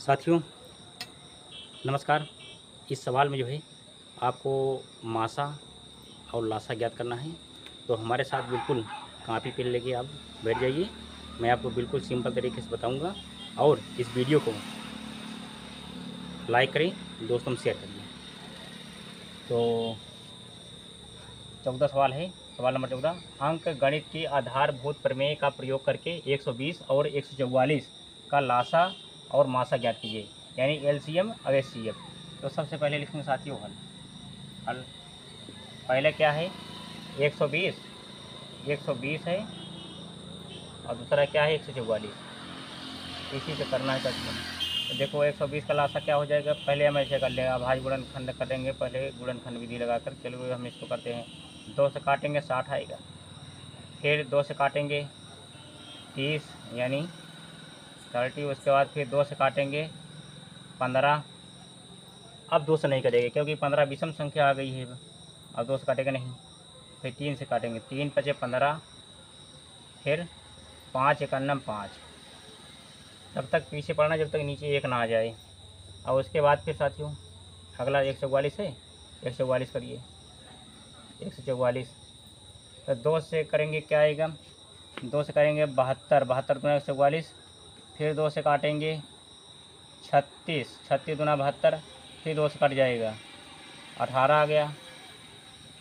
साथियों नमस्कार। इस सवाल में जो है आपको मासा और लासा ज्ञात करना है, तो हमारे साथ बिल्कुल कापी पेन लेके आप बैठ जाइए। मैं आपको बिल्कुल सिंपल तरीके से बताऊंगा और इस वीडियो को लाइक करें, दोस्तों में शेयर करिए। तो 14 सवाल है। सवाल नंबर 14, अंक गणित की आधारभूत प्रमेय का प्रयोग करके 120 और 144 का लासा और मासा ज्ञात कीजिए, यानी एलसीएम और एचसीएफ। तो सबसे पहले लिखेंगे साथियों हल पहले क्या है 120 है और दूसरा क्या है 144। इसी से करना है साथियों। तो देखो 120 का लासा क्या हो जाएगा, पहले हम ऐसे कर लेंगे, अभाज्य गुणनखंड करेंगे। पहले गुणनखंड विधि लगाकर चलो हम इसको करते हैं। 2 से काटेंगे 60 आएगा, फिर 2 से काटेंगे 30 यानी 30, उसके बाद फिर 2 से काटेंगे 15। अब 2 से नहीं कटेंगे क्योंकि 15 विषम संख्या आ गई है, अब 2 से काटेंगे नहीं। फिर 3 से काटेंगे, 3 × 5 = 15, फिर 5 × 1 = 5। तब तक पीछे पड़ना जब तक नीचे 1 ना आ जाए। और उसके बाद फिर साथियों अगला 144 है, 144 करिए 144। तो 2 से करेंगे क्या आएगा, 2 से करेंगे 72, 72 × 144। फिर 2 से काटेंगे 36, 36 × 72, फिर 2 से कट जाएगा 18 आ गया।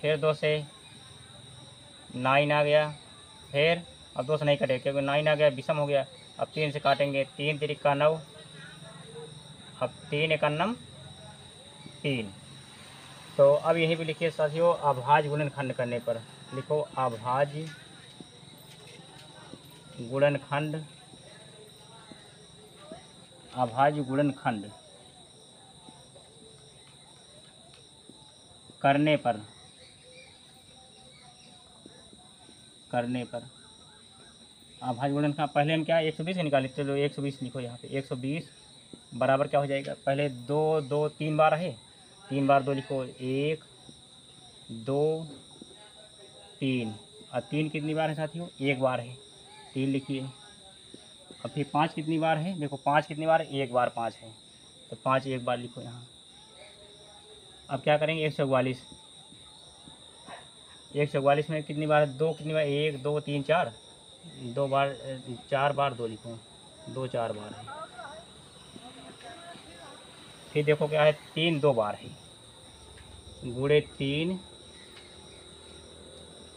फिर 2 से 9 आ गया, फिर अब 2 से नहीं कटेगा क्योंकि 9 आ गया, विषम हो गया। अब 3 से काटेंगे, 3 × 3 = 9, अब 3 × 1 = 3। तो अब यहीं पे लिखिए साथियों, अभाज्य गुणनखंड करने पर लिखो अभाज्य गुणनखंड, अभाज्य गुणनखंड करने पर अभाज्य गुणनखंड पहले हम क्या 120 से निकाले, चलो 120 लिखो यहाँ पे। 120 बराबर क्या हो जाएगा, पहले 2 2 3 बार है, 3 बार 2 लिखो, 1 2 3। और 3 कितनी बार है साथियों, 1 बार है, 3 लिखिए। अब फिर 5 कितनी बार है, देखो 5 कितनी बार है, 1 बार 5 है, तो 5 1 बार लिखो यहाँ। अब क्या करेंगे 144 में कितनी बार है, 2 कितनी बार, 1 2 3 4, 2 बार 4 बार 2 लिखो, 2 4 बार है। फिर देखो क्या है 3 2 बार है, गुणे 3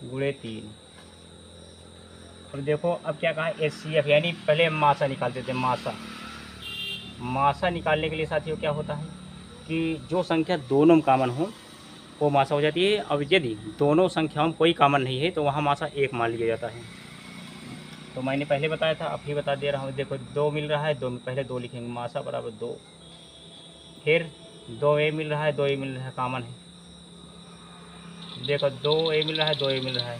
गुणे 3। अब देखो अब क्या कहा एचसीएफ, यानी पहले मासा निकालते थे। मासा निकालने के लिए साथियों क्या होता है कि जो संख्या दोनों में कॉमन हो वो मासा हो जाती है। अब यदि दोनों संख्याओं में कोई कॉमन नहीं है तो वहाँ मासा 1 मान लिया जाता है। तो मैंने पहले बताया था, अब भी बता दे रहा हूँ। देखो 2 मिल रहा है, 2 में पहले 2 लिखेंगे, मासा बराबर 2। फिर 2a मिल रहा है, 2a मिल रहा है, कॉमन है। देखो 2a मिल रहा है, 2a मिल रहा है,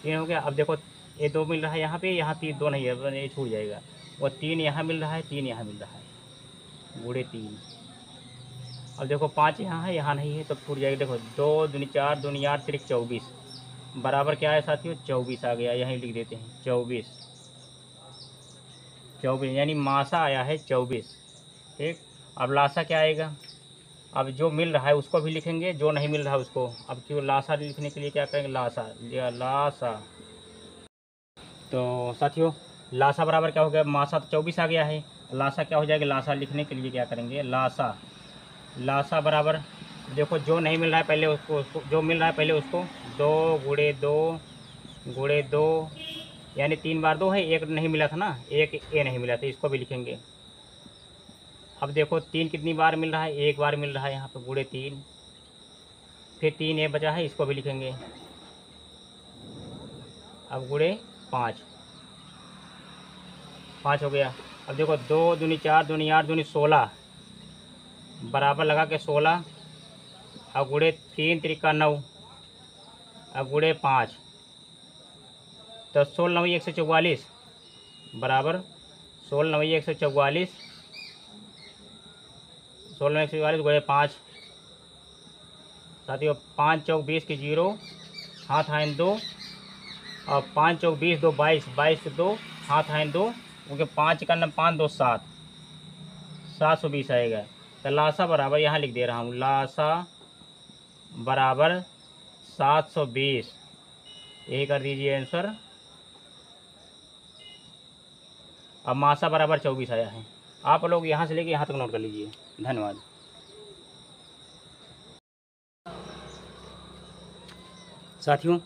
3 हो गया। अब देखो ये 2 मिल रहा है यहाँ पे, यहाँ 3 2 नहीं है, ये छूट जाएगा। वो 3 यहाँ मिल रहा है, 3 यहाँ मिल रहा है, गुणे 3। अब देखो 5 यहाँ है, यहाँ नहीं है, तो छूट जाएगा। देखो 2 दूनी 4, 2 8 3 24 बराबर क्या है साथियों, 24 आ गया। यहीं लिख देते हैं 24 यानी मासा आया है 24। ठीक, अब लासा क्या आएगा, अब जो मिल रहा है उसको भी लिखेंगे, जो नहीं मिल रहा है उसको। अब क्यों लासा लिखने के लिए क्या करेंगे, लासा। तो साथियों लासा बराबर क्या हो गया, मासा तो 24 आ गया है, लासा क्या हो जाएगा, लासा लिखने के लिए क्या करेंगे, लासा बराबर देखो जो नहीं मिल रहा है पहले उसको जो मिल रहा है पहले उसको। 2 गुणे 2 यानी 3 बार 2 है, 1 नहीं मिला था ना, 1 ए नहीं मिला था, इसको भी लिखेंगे। अब देखो 3 कितनी बार मिल रहा है, 1 बार मिल रहा है यहाँ पे, गुणे 3। फिर 3 ए बचा है, इसको भी लिखेंगे। अब गुणे 5 हो गया। अब देखो 2 दूनी 4, 2 8 दूनी 16 बराबर लगा के 16, अब गुणे 3 3 × 9, अब गुणे 5, तो 16 9 144 बराबर 16 9 144, 16 144 गुणे 5। साथियों 5 चौक 20 की 0, हाथ आयन 2, और 5 चौक 20 2 22, 22 के 2 हाथ आयन 2, क्योंकि 5 का 5 2 7, 720 आएगा। तो लासा बराबर यहाँ लिख दे रहा हूँ, लासा बराबर 720, यही कर दीजिए आंसर। अब मासा बराबर 24 आया है। आप लोग यहाँ से लेके यहाँ तक नोट कर लीजिए। धन्यवाद। साथियों,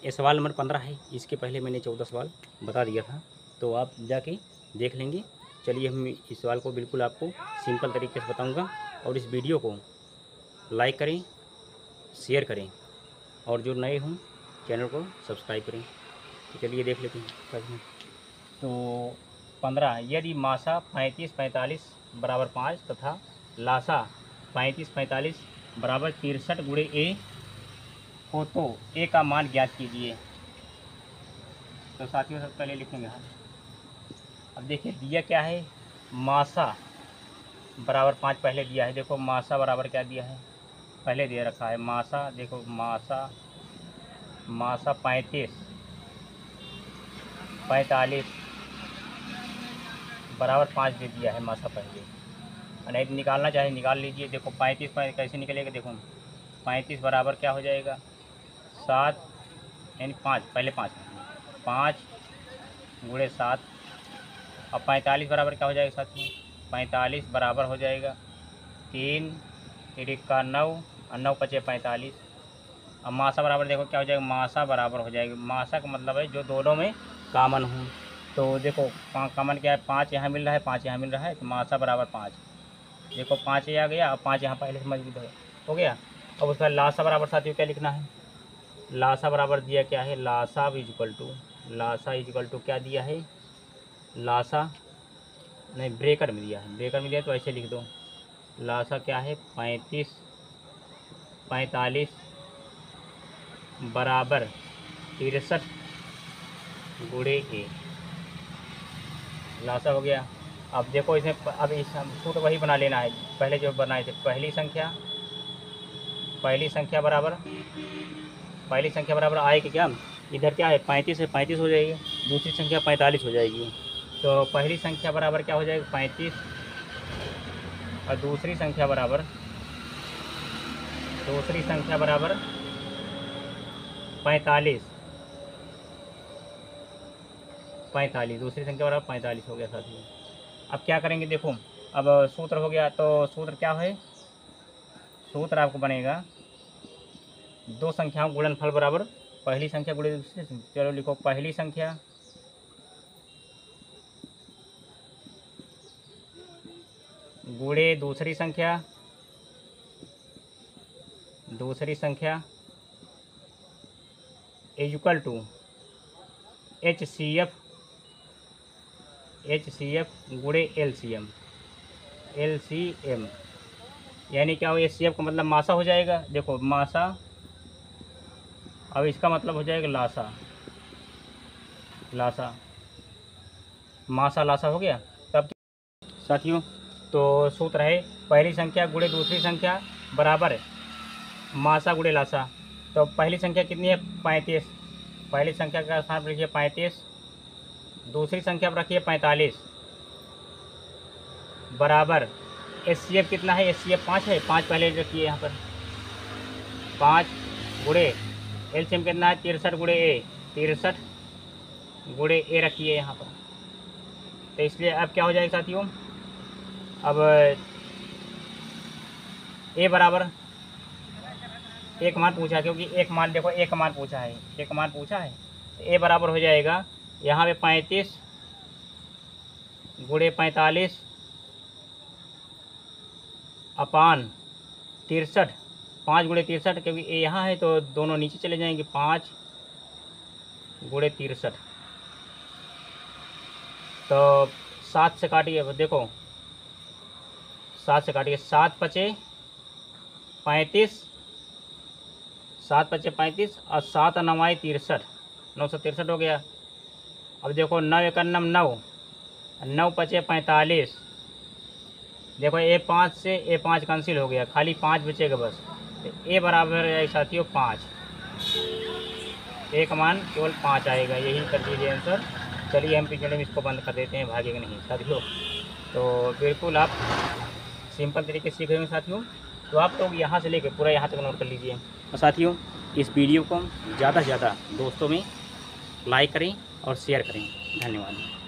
ये सवाल नंबर 15 है। इसके पहले मैंने 14 सवाल बता दिया था, तो आप जाके देख लेंगे। चलिए, हम इस सवाल को बिल्कुल आपको सिंपल तरीके से बताऊंगा, और इस वीडियो को लाइक करें, शेयर करें, और जो नए हों चैनल को सब्सक्राइब करें। तो चलिए देख लेते हैं। तो 15, यदि मासा 35-45 बराबर 5 तथा लासा 35-45 बराबर 63 गुणे ए हो तो ए का मान ज्ञात कीजिए। तो साथियों, सबसे पहले लिखेंगे हम। अब देखिए दिया क्या है, मासा बराबर 5 पहले दिया है। देखो मासा बराबर क्या दिया है, पहले दे रखा है मासा। देखो मासा 35 45 बराबर 5 दे दिया है मासा पहले। नहीं निकालना चाहे निकाल लीजिए। देखो 35 कैसे निकलेगा, देखो 35 बराबर क्या हो जाएगा, 7 यानी 5, पहले 5 गुणे 7। अब 45 बराबर क्या हो जाएगा साथियों, 45 बराबर हो जाएगा 3 का 9 और 9 पचे 45। अब मासा बराबर देखो क्या हो जाएगा, मासा बराबर हो जाएगा, मासा का मतलब है जो दोनों में कामन हो। तो देखो कामन क्या है, 5 यहाँ मिल रहा है, 5 यहाँ मिल रहा है, तो मासा बराबर 5। देखो 5 ये आ गया, अब 5 यहाँ पहले से मौजूद हो गया। अब उसका लासा बराबर साथियों क्या लिखना है, लासा बराबर दिया क्या है, लासा इजकल टू क्या दिया है, लासा नहीं ब्रेकर में दिया है, ब्रेकर में दिया तो ऐसे लिख दो, लासा क्या है 45 बराबर 63 गुणे ए, लासा हो गया। अब देखो इसमें अब इस सूत्र वही बना लेना है पहले जो बनाए थे। पहली संख्या बराबर आएगी क्या, इधर क्या है 35 से 35 हो जाएगी, दूसरी संख्या 45 हो जाएगी। तो पहली संख्या बराबर क्या हो जाएगी 35 और दूसरी संख्या बराबर 45 दूसरी संख्या बराबर 45 हो गया साथियों। अब क्या करेंगे, देखो अब सूत्र हो गया, तो सूत्र क्या है, सूत्र आपको बनेगा दो संख्याओं गुणनफल बराबर पहली संख्या गुणे दूसरी संख्या। चलो लिखो पहली संख्या गुणे दूसरी संख्या इक्वल टू HCF गुणे LCM, यानी क्या हो, HCF का मतलब मासा हो जाएगा। देखो मासा, अब इसका मतलब हो जाएगा लासा, मासा लासा हो गया। तब साथियों, तो सूत्र है पहली संख्या गुणे दूसरी संख्या बराबर मासा गुणे लासा। तो पहली संख्या कितनी है 35, पहली संख्या का स्थान पर रखिए 35, दूसरी संख्या पर रखिए 45 बराबर HCF कितना है, HCF 5 है, 5 पहले रखिए यहाँ पर, 5 गुणे LCM कितना है 63 गुणे ए, 63 गुणे ए रखिए यहाँ पर। तो इसलिए अब क्या हो जाएगा साथियों, अब ए बराबर एक मान पूछा, क्योंकि एक मान देखो एक मान पूछा है, तो ए बराबर हो जाएगा यहाँ पे 35 गुणे 45 अपान 63, 5 गुणे 63, क्योंकि ए यहाँ है तो दोनों नीचे चले जाएंगे, 5 गुणे 63। तो 7 से काटिए, देखो 7 से काटिए, 7 पचे 35, 7 पचे 35 और 7 9 63, 963 हो गया। अब देखो 9 एक 9, 9 पचे 45, देखो A5 से A5 कैंसिल हो गया, खाली 5 बचेगा बस। तो ए बराबर है साथियों 5, ए का मान केवल 5 आएगा, यही कर दीजिए आंसर। चलिए हम पिछले में इसको बंद कर देते हैं, भागेगा नहीं साथियों। तो बिल्कुल आप सिंपल तरीके से सीख रहे होंगे साथियों। तो आप लोग यहाँ से लेकर पूरा यहाँ तक नोट कर लीजिए। और साथियों, इस वीडियो को ज़्यादा से ज़्यादा दोस्तों में लाइक करें और शेयर करें। धन्यवाद।